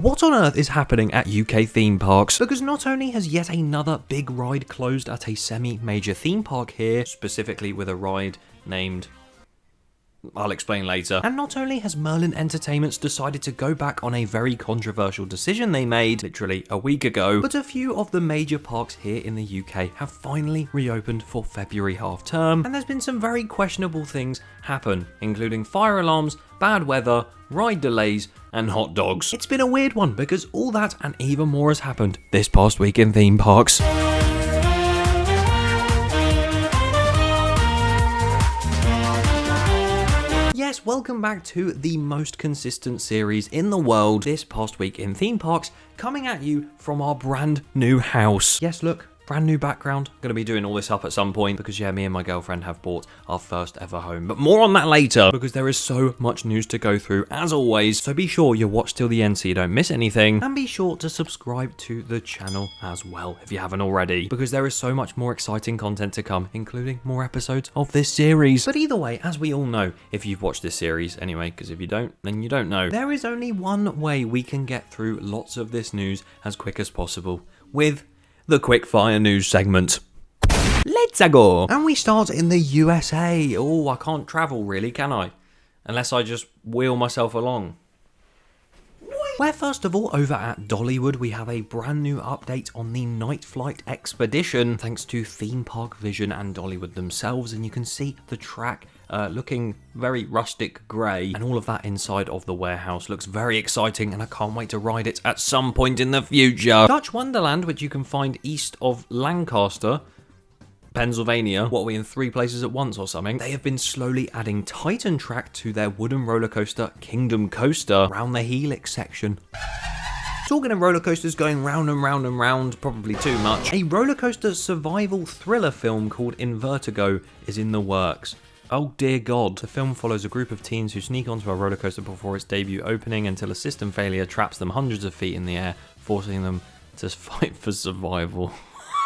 What on earth is happening at UK theme parks? Because not only has yet another big ride closed at a semi-major theme park here, specifically with a ride named... I'll explain later. And not only has Merlin Entertainments decided to go back on a very controversial decision they made literally a week ago, but a few of the major parks here in the UK have finally reopened for February half term, and there's been some very questionable things happen, including fire alarms, bad weather, ride delays, and hot dogs. It's been a weird one because all that and even more has happened this past week in theme parks. Yes, welcome back to the most consistent series in the world this past week in theme parks, coming at you from our brand new house. Yes, look, brand new background. Gonna be doing all this up at some point because yeah, me and my girlfriend have bought our first ever home. But more on that later because there is so much news to go through as always. So be sure you watch till the end so you don't miss anything. And be sure to subscribe to the channel as well if you haven't already, because there is so much more exciting content to come, including more episodes of this series. But either way, as we all know, if you've watched this series anyway, because if you don't, then you don't know, there is only one way we can get through lots of this news as quick as possible, with the quickfire news segment. Let's go! And we start in the USA. Oh, I can't travel really, can I? Unless I just wheel myself along. Where first of all, over at Dollywood, we have a brand new update on the Night Flight Expedition, thanks to Theme Park Vision and Dollywood themselves, and you can see the track looking very rustic grey, and all of that inside of the warehouse looks very exciting, and I can't wait to ride it at some point in the future. Dutch Wonderland, which you can find east of Lancaster, Pennsylvania, what are we in 3 places at once or something? They have been slowly adding Titan track to their wooden roller coaster Kingdom Coaster around the Helix section. Talking of roller coasters going round and round and round, probably too much, a roller coaster survival thriller film called Invertigo is in the works. Oh dear God. The film follows a group of teens who sneak onto a roller coaster before its debut opening until a system failure traps them hundreds of feet in the air, forcing them to fight for survival.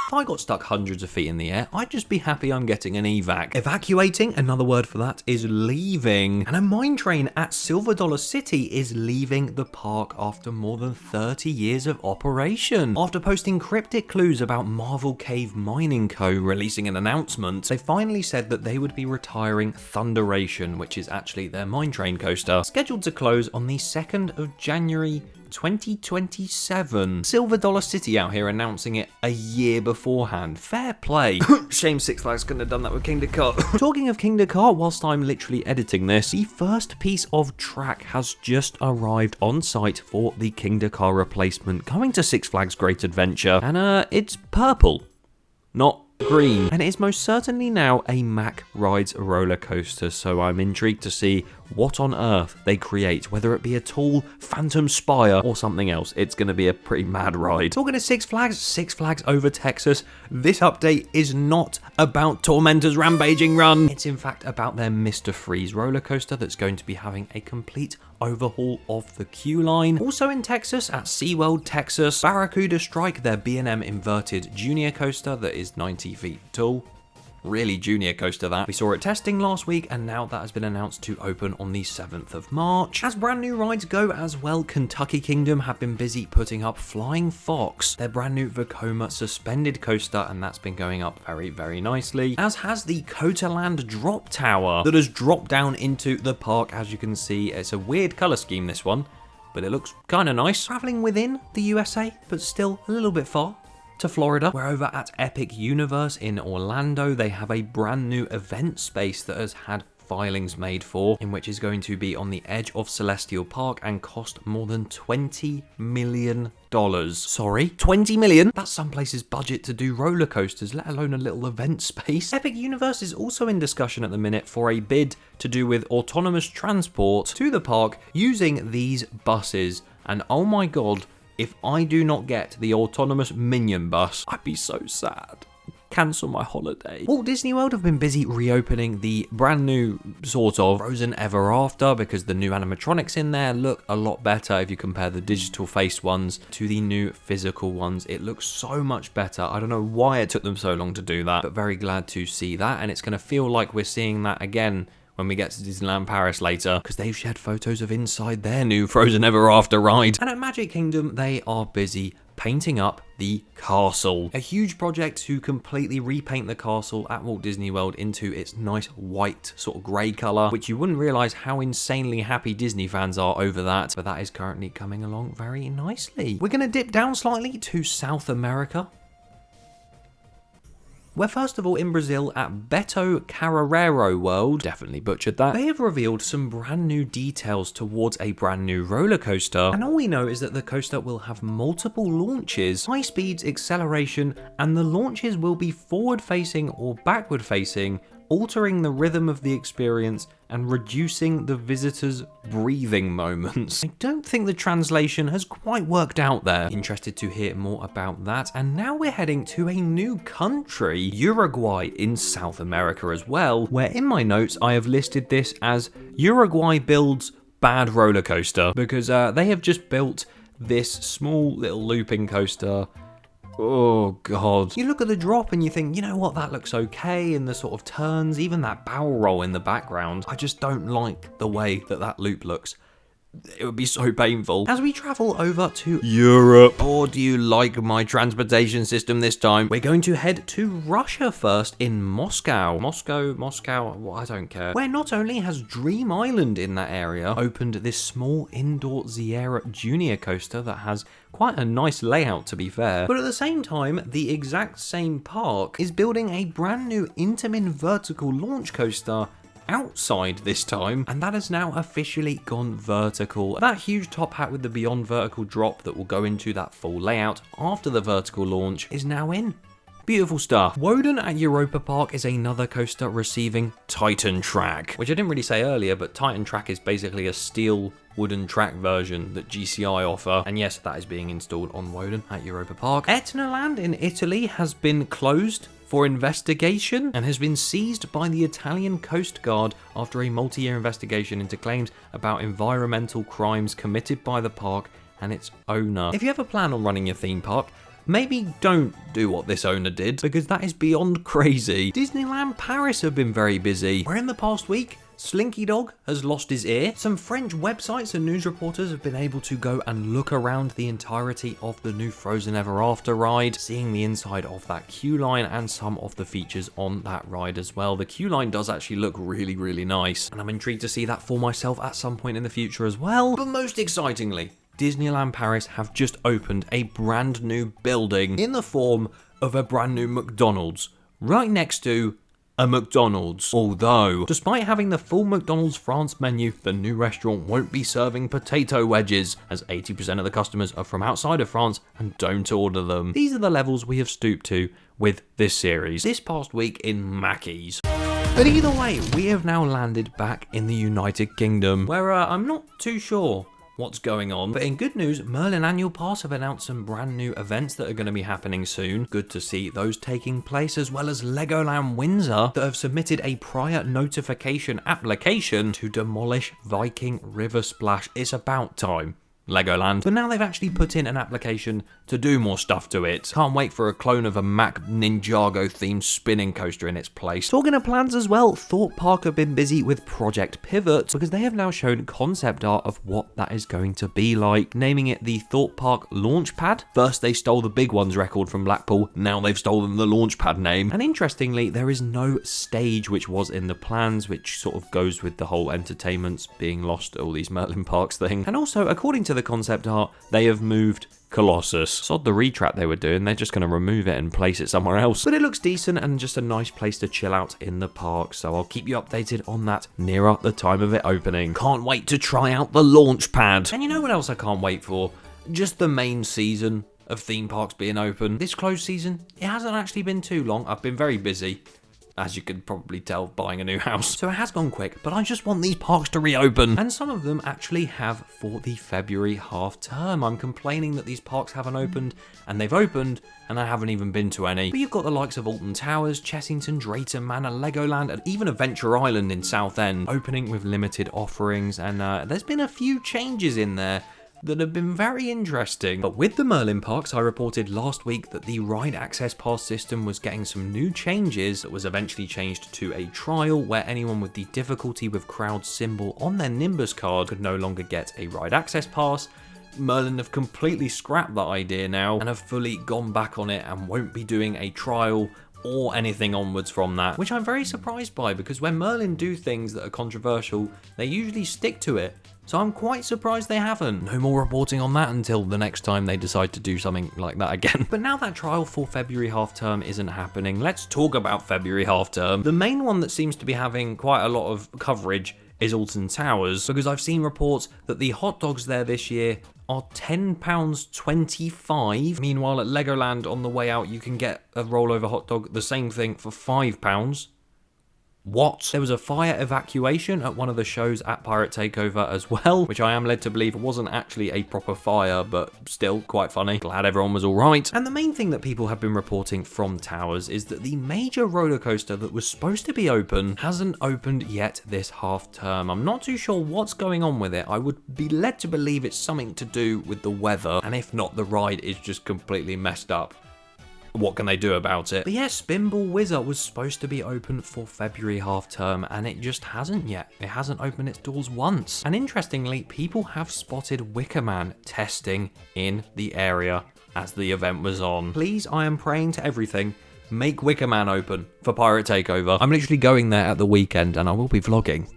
If I got stuck hundreds of feet in the air, I'd just be happy I'm getting an evac. Evacuating, another word for that, is leaving. And a mine train at Silver Dollar City is leaving the park after more than 30 years of operation. After posting cryptic clues about Marvel Cave Mining Co. releasing an announcement, they finally said that they would be retiring Thunderation, which is actually their mine train coaster, scheduled to close on the 2nd of January 2027. Silver Dollar City out here announcing it a year beforehand. Fair play. Shame Six Flags couldn't have done that with Kingda Kart. Talking of Kingda Kart, whilst I'm literally editing this, the first piece of track has just arrived on site for the Kingda Kart replacement coming to Six Flags Great Adventure, and it's purple, not green, and it is most certainly now a Mack Rides roller coaster, so I'm intrigued to see what on earth they create, whether it be a tall Phantom Spire or something else. It's going to be a pretty mad ride. Talking to Six Flags over Texas, this update is not about Tormentor's Rampaging Run. It's in fact about their Mr. Freeze roller coaster that's going to be having a complete overhaul of the queue line. Also in Texas, at SeaWorld Texas, Barracuda Strike, their B&M inverted junior coaster that is 90 feet tall. Really junior coaster that. We saw it testing last week, and now that has been announced to open on the 7th of March. As brand new rides go as well, Kentucky Kingdom have been busy putting up Flying Fox, their brand new Vekoma suspended coaster, and that's been going up very, very nicely. As has the COTALand drop tower that has dropped down into the park. As you can see, it's a weird color scheme, this one, but it looks kind of nice. Traveling within the USA, but still a little bit far to Florida. We're over at Epic Universe in Orlando. They have a brand new event space that has had filings made for, in which is going to be on the edge of Celestial Park and cost more than $20 million. Sorry, 20 million? That's some place's budget to do roller coasters, let alone a little event space. Epic Universe is also in discussion at the minute for a bid to do with autonomous transport to the park using these buses. And oh my God, if I do not get the autonomous Minion bus, I'd be so sad. Cancel my holiday. Walt Disney World have been busy reopening the brand new sort of Frozen Ever After, because the new animatronics in there look a lot better if you compare the digital face ones to the new physical ones. It looks so much better. I don't know why it took them so long to do that, but very glad to see that, and it's going to feel like we're seeing that again when we get to Disneyland Paris later, because they've shared photos of inside their new Frozen Ever After ride. And at Magic Kingdom, they are busy painting up the castle. A huge project to completely repaint the castle at Walt Disney World into its nice white sort of grey colour, which you wouldn't realise how insanely happy Disney fans are over that, but that is currently coming along very nicely. We're going to dip down slightly to South America. We're first of all in Brazil at Beto Carreiro World, definitely butchered that. They have revealed some brand new details towards a brand new roller coaster, and all we know is that the coaster will have multiple launches, high speeds, acceleration, and the launches will be forward facing or backward facing, altering the rhythm of the experience and reducing the visitors' breathing moments. I don't think the translation has quite worked out there. Interested to hear more about that. And now we're heading to a new country, Uruguay in South America as well, where in my notes I have listed this as Uruguay builds bad roller coaster, because they have just built this small little looping coaster. Oh god. You look at the drop and you think, you know what, that looks okay, and the sort of turns, even that barrel roll in the background. I just don't like the way that that loop looks. It would be so painful. As we travel over to Europe, or do you like my transportation system this time? We're going to head to Russia first in Moscow. Moscow, well, I don't care. Where not only has Dream Island in that area opened this small indoor Sierra Junior coaster that has quite a nice layout, to be fair, but at the same time, the exact same park is building a brand new Intamin vertical launch coaster outside this time, and that has now officially gone vertical. That huge top hat with the beyond vertical drop that will go into that full layout after the vertical launch is now in. Beautiful stuff. Wodan at Europa Park is another coaster receiving Titan Track, which I didn't really say earlier, but Titan Track is basically a steel wooden track version that GCI offer, and yes, that is being installed on Wodan at Europa Park. Etnaland in Italy has been closed for investigation and has been seized by the Italian Coast Guard after a multi-year investigation into claims about environmental crimes committed by the park and its owner. If you have a plan on running your theme park, maybe don't do what this owner did, because that is beyond crazy. Disneyland Paris have been very busy, where in the past week, Slinky Dog has lost his ear. Some French websites and news reporters have been able to go and look around the entirety of the new Frozen Ever After ride, seeing the inside of that queue line and some of the features on that ride as well. The queue line does actually look really, really nice, and I'm intrigued to see that for myself at some point in the future as well. But most excitingly, Disneyland Paris have just opened a brand new building in the form of a brand new McDonald's right next to a McDonald's. Although, despite having the full McDonald's France menu, the new restaurant won't be serving potato wedges, as 80% of the customers are from outside of France and don't order them. These are the levels we have stooped to with this series this past week in Mackey's. But either way, we have now landed back in the United Kingdom, where I'm not too sure what's going on. But in good news, Merlin Annual Pass have announced some brand new events that are going to be happening soon. Good to see those taking place, as well as Legoland Windsor that have submitted a prior notification application to demolish Viking River Splash. It's about time, Legoland. But now they've actually put in an application to do more stuff to it. Can't wait for a clone of a Mac Ninjago themed spinning coaster in its place. Talking of plans as well, Thorpe Park have been busy with Project Pivot, because they have now shown concept art of what that is going to be like, naming it the Thorpe Park Launchpad. First they stole the Big Ones record from Blackpool, now they've stolen the Launchpad name. And interestingly, there is no stage, which was in the plans, which sort of goes with the whole entertainments being lost at all these Merlin Parks thing. And also, according to the concept art, they have moved Colossus. Sod the RETRACK they were doing, they're just going to remove it and place it somewhere else. But it looks decent and just a nice place to chill out in the park, so I'll keep you updated on that nearer the time of it opening. Can't wait to try out the launch pad. And you know what else I can't wait for? Just the main season of theme parks being open. This closed season, it hasn't actually been too long. I've been very busy, as you could probably tell, buying a new house. So it has gone quick, but I just want these parks to reopen. And some of them actually have for the February half term. I'm complaining that these parks haven't opened, and they've opened, and I haven't even been to any. But you've got the likes of Alton Towers, Chessington, Drayton Manor, Legoland, and even Adventure Island in Southend opening with limited offerings, and there's been a few changes in there. that have been very interesting. But with the Merlin parks, I reported last week that the ride access pass system was getting some new changes that was eventually changed to a trial where anyone with the difficulty with crowd symbol on their Nimbus card could no longer get a ride access pass. Merlin have completely scrapped that idea now and have fully gone back on it and won't be doing a trial or anything onwards from that, which I'm very surprised by, because when Merlin do things that are controversial, they usually stick to it. So I'm quite surprised they haven't. No more reporting on that until the next time they decide to do something like that again. But now that trial for February half term isn't happening, let's talk about February half term. The main one that seems to be having quite a lot of coverage is Alton Towers, because I've seen reports that the hot dogs there this year are £10.25. Meanwhile, at Legoland on the way out, you can get a rollover hot dog, the same thing, for £5. What? There was a fire evacuation at one of the shows at Pirate Takeover as well, which I am led to believe wasn't actually a proper fire, but still quite funny. Glad everyone was all right. And the main thing that people have been reporting from Towers is that the major roller coaster that was supposed to be open hasn't opened yet this half term. I'm not too sure what's going on with it. I would be led to believe it's something to do with the weather, and if not, the ride is just completely messed up. What can they do about it? But yeah, Spinball Whizzer was supposed to be open for February half term, and it just hasn't yet. It hasn't opened its doors once. And interestingly, people have spotted Wickerman testing in the area as the event was on. Please, I am praying to everything. Make Wickerman open for Pirate Takeover. I'm literally going there at the weekend and I will be vlogging.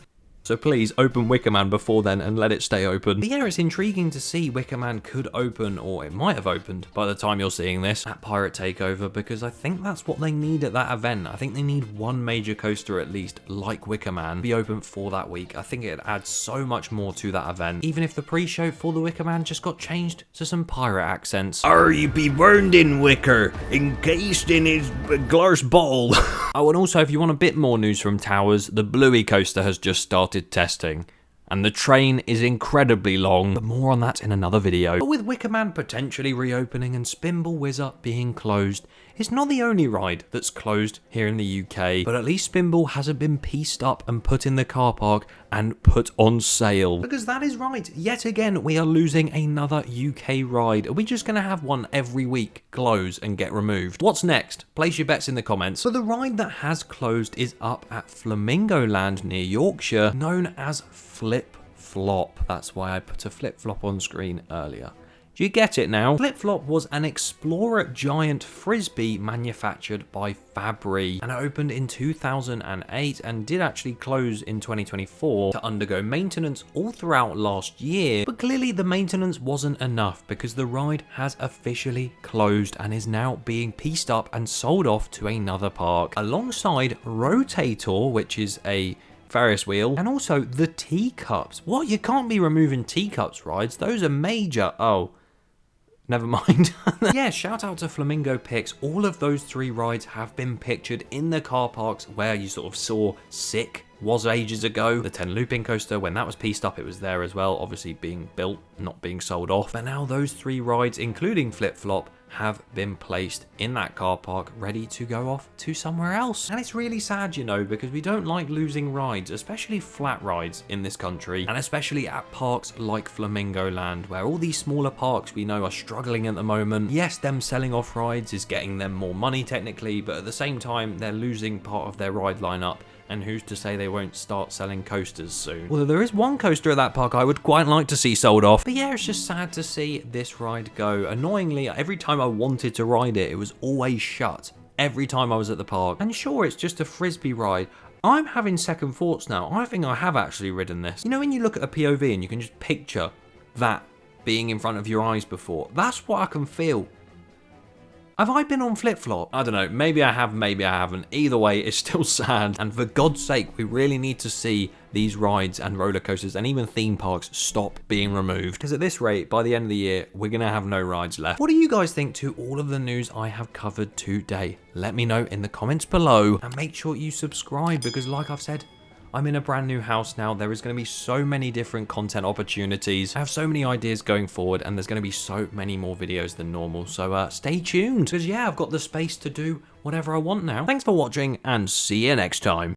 So please open Wickerman before then and let it stay open. But yeah, it's intriguing to see Wickerman could open, or it might have opened by the time you're seeing this, at Pirate Takeover, because I think that's what they need at that event. I think they need one major coaster at least, like Wickerman, be open for that week. I think it adds so much more to that event, even if the pre-show for the Wickerman just got changed to some pirate accents. Or you be burned in wicker, encased in his glass ball. Oh, and also if you want a bit more news from Towers, the Bluey coaster has just started testing, and the train is incredibly long, but more on that in another video. But with Wickerman potentially reopening and Spinball Whizzer being closed, it's not the only ride that's closed here in the UK, but at least Spinball hasn't been pieced up and put in the car park and put on sale. Because that is right, yet again we are losing another UK ride. Are we just going to have one every week close and get removed? What's next? Place your bets in the comments. So the ride that has closed is up at Flamingo Land near Yorkshire, known as Flip Flop. That's why I put a flip flop on screen earlier. Do you get it now? Flip Flop was an Explorer giant frisbee manufactured by Fabry, and it opened in 2008 and did actually close in 2024 to undergo maintenance all throughout last year. But clearly the maintenance wasn't enough, because the ride has officially closed and is now being pieced up and sold off to another park, alongside Rotator, which is a Ferris wheel, and also the teacups. What? You can't be removing teacups rides? Those are major. Oh, never mind. Yeah, shout out to Flamingo Pics. All of those three rides have been pictured in the car parks where you sort of saw Sick was ages ago. The 10 looping coaster, when that was pieced up, it was there as well, obviously being built, not being sold off. But now those three rides, including Flip Flop, have been placed in that car park, ready to go off to somewhere else. And it's really sad, you know, because we don't like losing rides, especially flat rides in this country, and especially at parks like Flamingo Land, where all these smaller parks we know are struggling at the moment. Yes, them selling off rides is getting them more money technically, but at the same time they're losing part of their ride lineup. And who's to say they won't start selling coasters soon? Although there is one coaster at that park I would quite like to see sold off. But yeah, it's just sad to see this ride go. Annoyingly, every time I wanted to ride it, it was always shut. Every time I was at the park. And sure, it's just a frisbee ride. I'm having second thoughts now. I think I have actually ridden this. You know when you look at a POV and you can just picture that being in front of your eyes before? That's what I can feel. Have I been on Flip Flop? I don't know, maybe I have, maybe I haven't. Either way, it's still sad, and for God's sake, we really need to see these rides and roller coasters and even theme parks stop being removed, because at this rate, by the end of the year, we're gonna have no rides left. What do you guys think to all of the news I have covered today? Let me know in the comments below, and make sure you subscribe, because like I've said, I'm in a brand new house now. There is going to be so many different content opportunities. I have so many ideas going forward, and there's going to be so many more videos than normal. So stay tuned, because yeah, I've got the space to do whatever I want now. Thanks for watching, and see you next time.